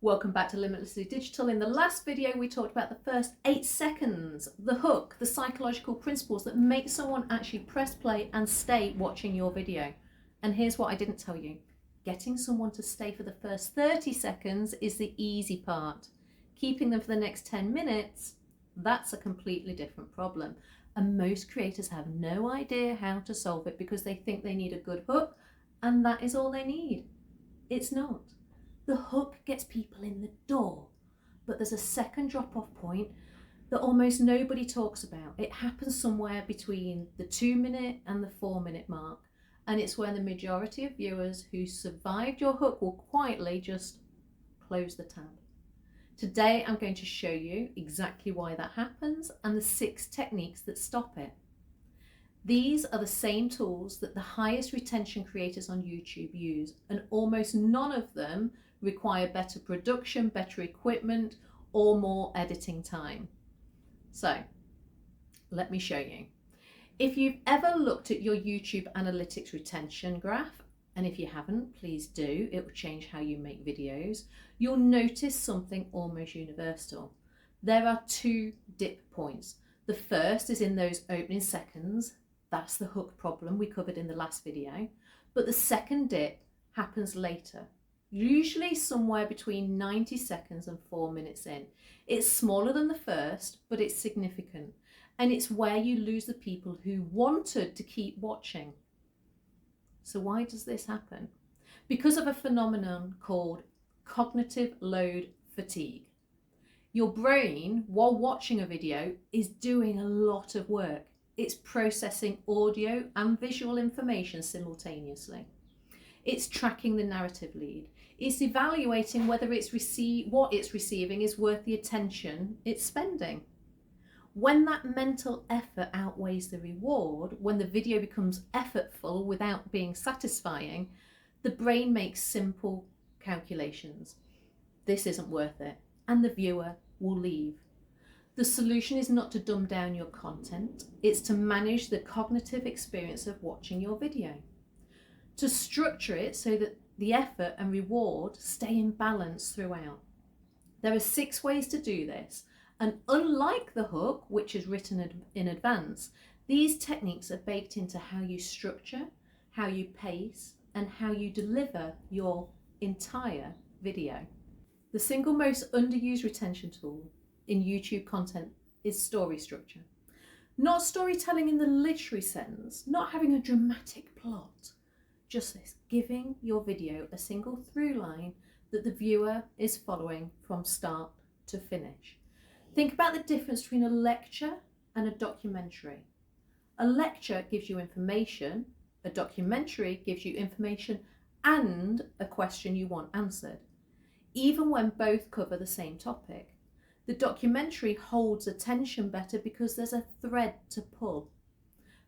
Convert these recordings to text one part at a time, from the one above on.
Welcome back to Limitlessly Digital. In the last video, we talked about the first 8 seconds, the hook, the psychological principles that make someone actually press play and stay watching your video. And here's what I didn't tell you. Getting someone to stay for the first 30 seconds is the easy part. Keeping them for the next 10 minutes, that's a completely different problem. And most creators have no idea how to solve it because they think they need a good hook and that is all they need. It's not. The hook gets people in the door, but there's a second drop-off point that almost nobody talks about. It happens somewhere between the 2-minute and the 4-minute mark, and it's where the majority of viewers who survived your hook will quietly just close the tab. Today I'm going to show you exactly why that happens and the 6 techniques that stop it. These are the same tools that the highest retention creators on YouTube use, and almost none of them require better production, better equipment, or more editing time. So let me show you. If you've ever looked at your YouTube analytics retention graph, and if you haven't, please do, it will change how you make videos, you'll notice something almost universal. There are 2 dip points. The first is in those opening seconds. That's the hook problem we covered in the last video. But the second dip happens later, usually somewhere between 90 seconds and 4 minutes in. It's smaller than the first, but it's significant. And it's where you lose the people who wanted to keep watching. So why does this happen? Because of a phenomenon called cognitive load fatigue. Your brain, while watching a video, is doing a lot of work. It's processing audio and visual information simultaneously. It's tracking the narrative lead. It's evaluating whether what it's receiving is worth the attention it's spending. When that mental effort outweighs the reward, when the video becomes effortful without being satisfying, the brain makes simple calculations. This isn't worth it, and the viewer will leave. The solution is not to dumb down your content, it's to manage the cognitive experience of watching your video. To structure it so that the effort and reward stay in balance throughout. There are 6 ways to do this, and unlike the hook, which is written in advance, these techniques are baked into how you structure, how you pace, and how you deliver your entire video. The single most underused retention tool in YouTube content is story structure. Not storytelling in the literary sense, not having a dramatic plot, just this, giving your video a single through line that the viewer is following from start to finish. Think about the difference between a lecture and a documentary. A lecture gives you information, a documentary gives you information and a question you want answered, even when both cover the same topic. The documentary holds attention better because there's a thread to pull.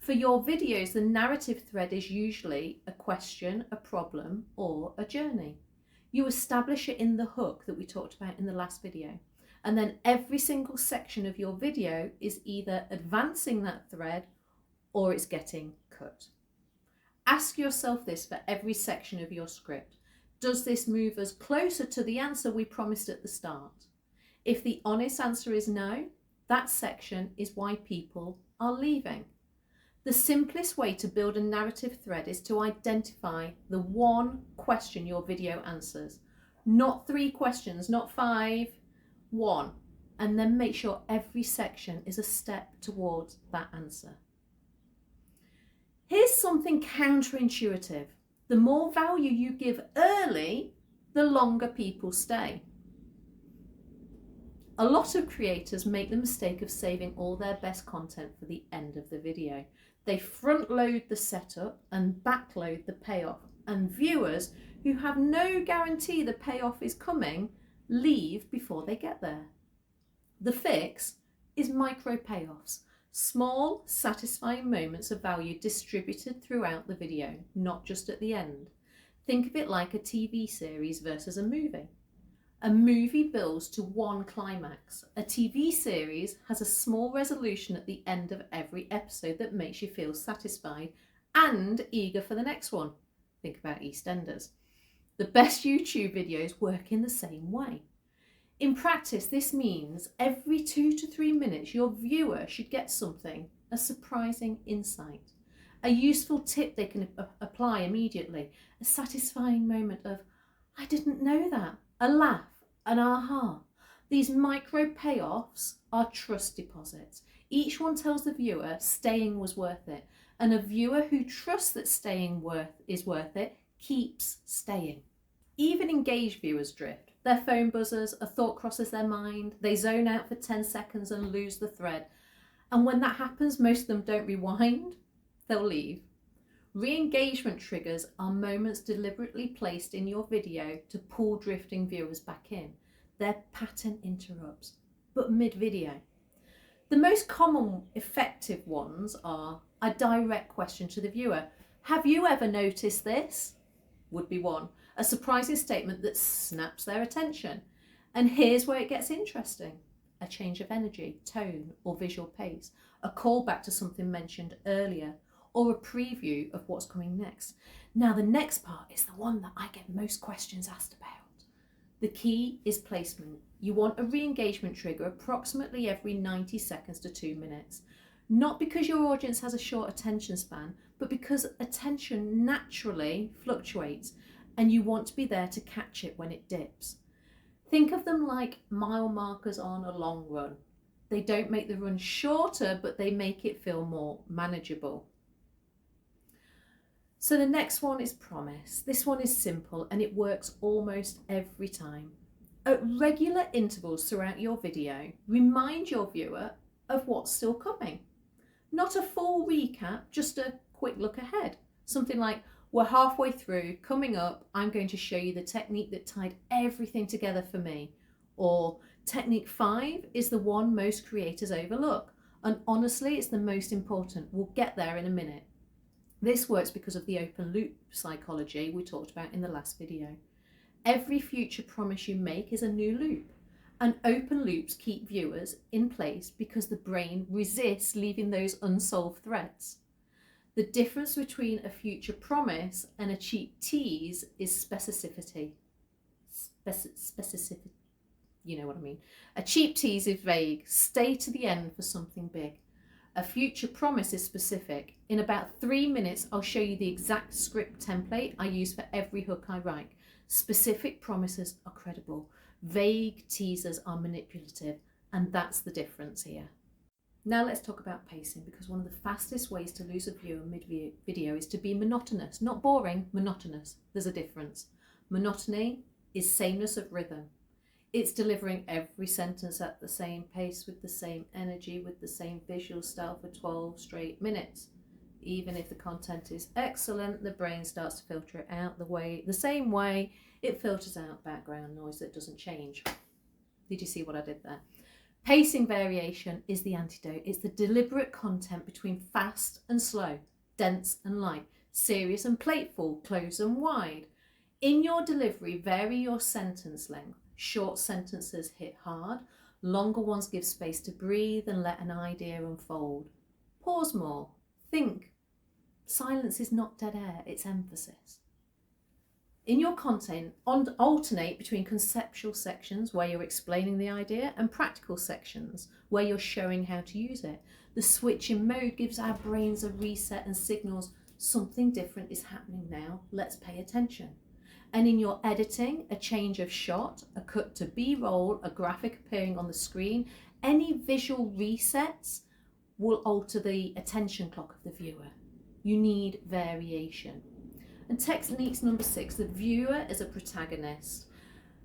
For your videos, the narrative thread is usually a question, a problem, or a journey. You establish it in the hook that we talked about in the last video. And then every single section of your video is either advancing that thread or it's getting cut. Ask yourself this for every section of your script. Does this move us closer to the answer we promised at the start? If the honest answer is no, that section is why people are leaving. The simplest way to build a narrative thread is to identify the one question your video answers. Not 3 questions, not 5, 1. And then make sure every section is a step towards that answer. Here's something counterintuitive. The more value you give early, the longer people stay. A lot of creators make the mistake of saving all their best content for the end of the video. They front load the setup and backload the payoff, and viewers who have no guarantee the payoff is coming leave before they get there. The fix is micro-payoffs, small, satisfying moments of value distributed throughout the video, not just at the end. Think of it like a TV series versus a movie. A movie builds to one climax. A TV series has a small resolution at the end of every episode that makes you feel satisfied and eager for the next one. Think about EastEnders. The best YouTube videos work in the same way. In practice, this means every 2 to 3 minutes, your viewer should get something, a surprising insight, a useful tip they can apply immediately, a satisfying moment of, I didn't know that, a laugh, an aha. These micro payoffs are trust deposits. Each one tells the viewer staying was worth it, and a viewer who trusts that staying is worth it keeps staying. Even engaged viewers drift. Their phone buzzes, a thought crosses their mind, they zone out for 10 seconds and lose the thread. And when that happens, most of them don't rewind, they'll leave. Re-engagement triggers are moments deliberately placed in your video to pull drifting viewers back in. They're pattern interrupts, but mid-video. The most common effective ones are a direct question to the viewer. Have you ever noticed this? Would be one. A surprising statement that snaps their attention. And here's where it gets interesting. A change of energy, tone, or visual pace. A callback to something mentioned earlier, or a preview of what's coming next. Now the next part is the one that I get most questions asked about. The key is placement. You want a re-engagement trigger approximately every 90 seconds to 2 minutes. Not because your audience has a short attention span, but because attention naturally fluctuates and you want to be there to catch it when it dips. Think of them like mile markers on a long run. They don't make the run shorter, but they make it feel more manageable. So the next one is promise. This one is simple and it works almost every time. At regular intervals throughout your video, remind your viewer of what's still coming. Not a full recap, just a quick look ahead. Something like, we're halfway through, coming up, I'm going to show you the technique that tied everything together for me. Or technique 5 is the one most creators overlook. And honestly, it's the most important. We'll get there in a minute. This works because of the open loop psychology we talked about in the last video. Every future promise you make is a new loop. And open loops keep viewers in place because the brain resists leaving those unsolved threads. The difference between a future promise and a cheap tease is specificity. Specificity, you know what I mean. A cheap tease is vague. Stay to the end for something big. A future promise is specific. In about 3 minutes, I'll show you the exact script template I use for every hook I write. Specific promises are credible. Vague teasers are manipulative. And that's the difference here. Now let's talk about pacing, because one of the fastest ways to lose a viewer mid-video is to be monotonous. Not boring, monotonous. There's a difference. Monotony is sameness of rhythm. It's delivering every sentence at the same pace, with the same energy, with the same visual style for 12 straight minutes. Even if the content is excellent, the brain starts to filter it out the same way it filters out background noise that doesn't change. Did you see what I did there? Pacing variation is the antidote. It's the deliberate content between fast and slow, dense and light, serious and playful, close and wide. In your delivery, vary your sentence length. Short sentences hit hard, longer ones give space to breathe and let an idea unfold. Pause more, think. Silence is not dead air, it's emphasis. In your content, alternate between conceptual sections where you're explaining the idea and practical sections where you're showing how to use it. The switch in mode gives our brains a reset and signals something different is happening now, let's pay attention. And in your editing, a change of shot, a cut to B-roll, a graphic appearing on the screen, any visual resets will alter the attention clock of the viewer. You need variation. And techniques number 6, the viewer as a protagonist.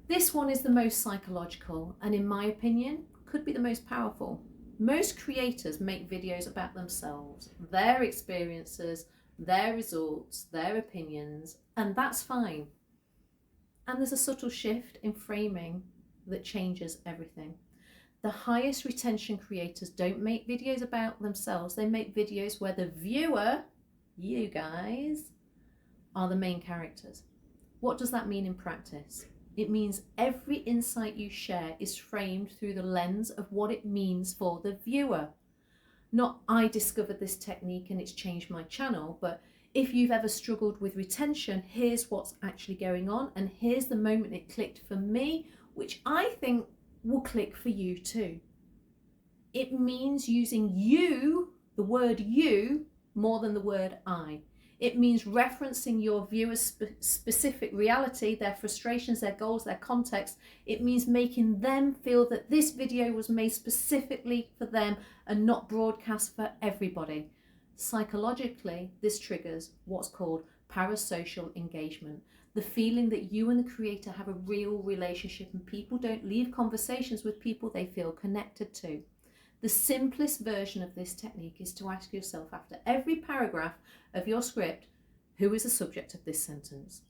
This one is the most psychological and, in my opinion, could be the most powerful. Most creators make videos about themselves, their experiences, their results, their opinions, and that's fine. And there's a subtle shift in framing that changes everything. The highest retention creators don't make videos about themselves. They make videos where the viewer, you guys, are the main characters. What does that mean in practice? It means every insight you share is framed through the lens of what it means for the viewer. Not I discovered this technique and it's changed my channel, but If you've ever struggled with retention, here's what's actually going on, and here's the moment it clicked for me, which I think will click for you too. It means using you, the word you, more than the word I. It means referencing your viewer's specific reality, their frustrations, their goals, their context. It means making them feel that this video was made specifically for them and not broadcast for everybody. Psychologically, this triggers what's called parasocial engagement. The feeling that you and the creator have a real relationship and people don't leave conversations with people they feel connected to. The simplest version of this technique is to ask yourself after every paragraph of your script, who is the subject of this sentence?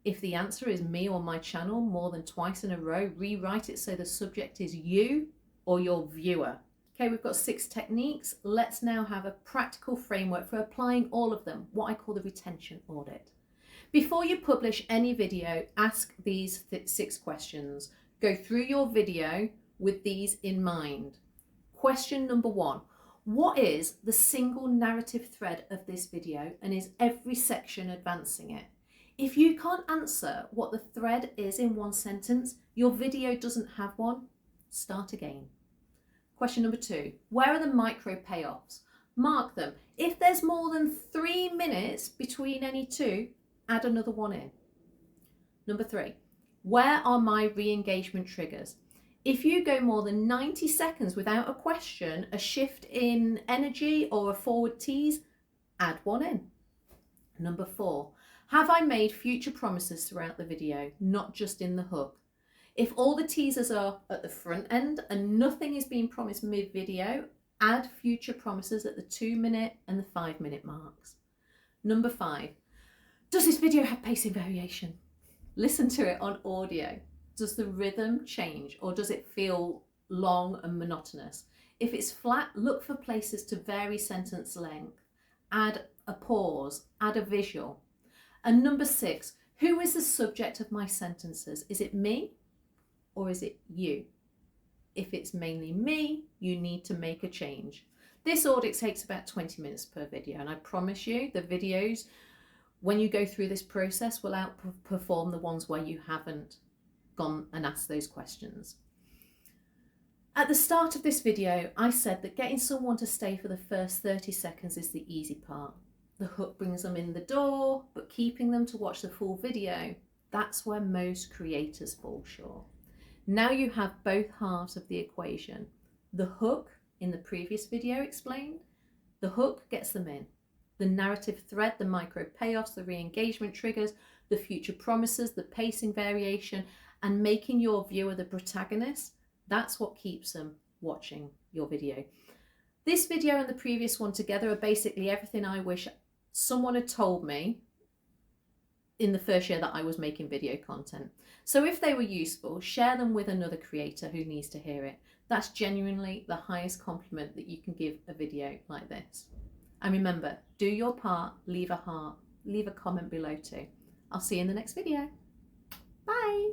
If the answer is me or my channel more than twice in a row, rewrite it so the subject is you or your viewer. Okay, we've got 6 techniques. Let's now have a practical framework for applying all of them, what I call the retention audit. Before you publish any video, ask these 6 questions. Go through your video with these in mind. Question number 1, what is the single narrative thread of this video, and is every section advancing it? If you can't answer what the thread is in one sentence, your video doesn't have one. Start again. Question number 2, where are the micro-payoffs? Mark them. If there's more than 3 minutes between any two, add another one in. Number 3, where are my re-engagement triggers? If you go more than 90 seconds without a question, a shift in energy or a forward tease, add one in. Number 4, have I made future promises throughout the video, not just in the hook? If all the teasers are at the front end and nothing is being promised mid-video, add future promises at the 2-minute and the 5-minute marks. Number 5, does this video have pacing variation? Listen to it on audio. Does the rhythm change or does it feel long and monotonous? If it's flat, look for places to vary sentence length. Add a pause, add a visual. And number 6, who is the subject of my sentences? Is it me or is it you? If it's mainly me, you need to make a change. This audit takes about 20 minutes per video, and I promise you the videos, when you go through this process, will outperform the ones where you haven't gone and asked those questions. At the start of this video, I said that getting someone to stay for the first 30 seconds is the easy part. The hook brings them in the door, but keeping them to watch the full video, that's where most creators fall short. Now you have both halves of the equation. The hook, in the previous video explained, the hook gets them in. The narrative thread, the micro-payoffs, the re-engagement triggers, the future promises, the pacing variation, and making your viewer the protagonist, that's what keeps them watching your video. This video and the previous one together are basically everything I wish someone had told me in the first year that I was making video content. So if they were useful, share them with another creator who needs to hear it. That's genuinely the highest compliment that you can give a video like this. And remember, do your part, leave a heart, leave a comment below too. I'll see you in the next video. Bye.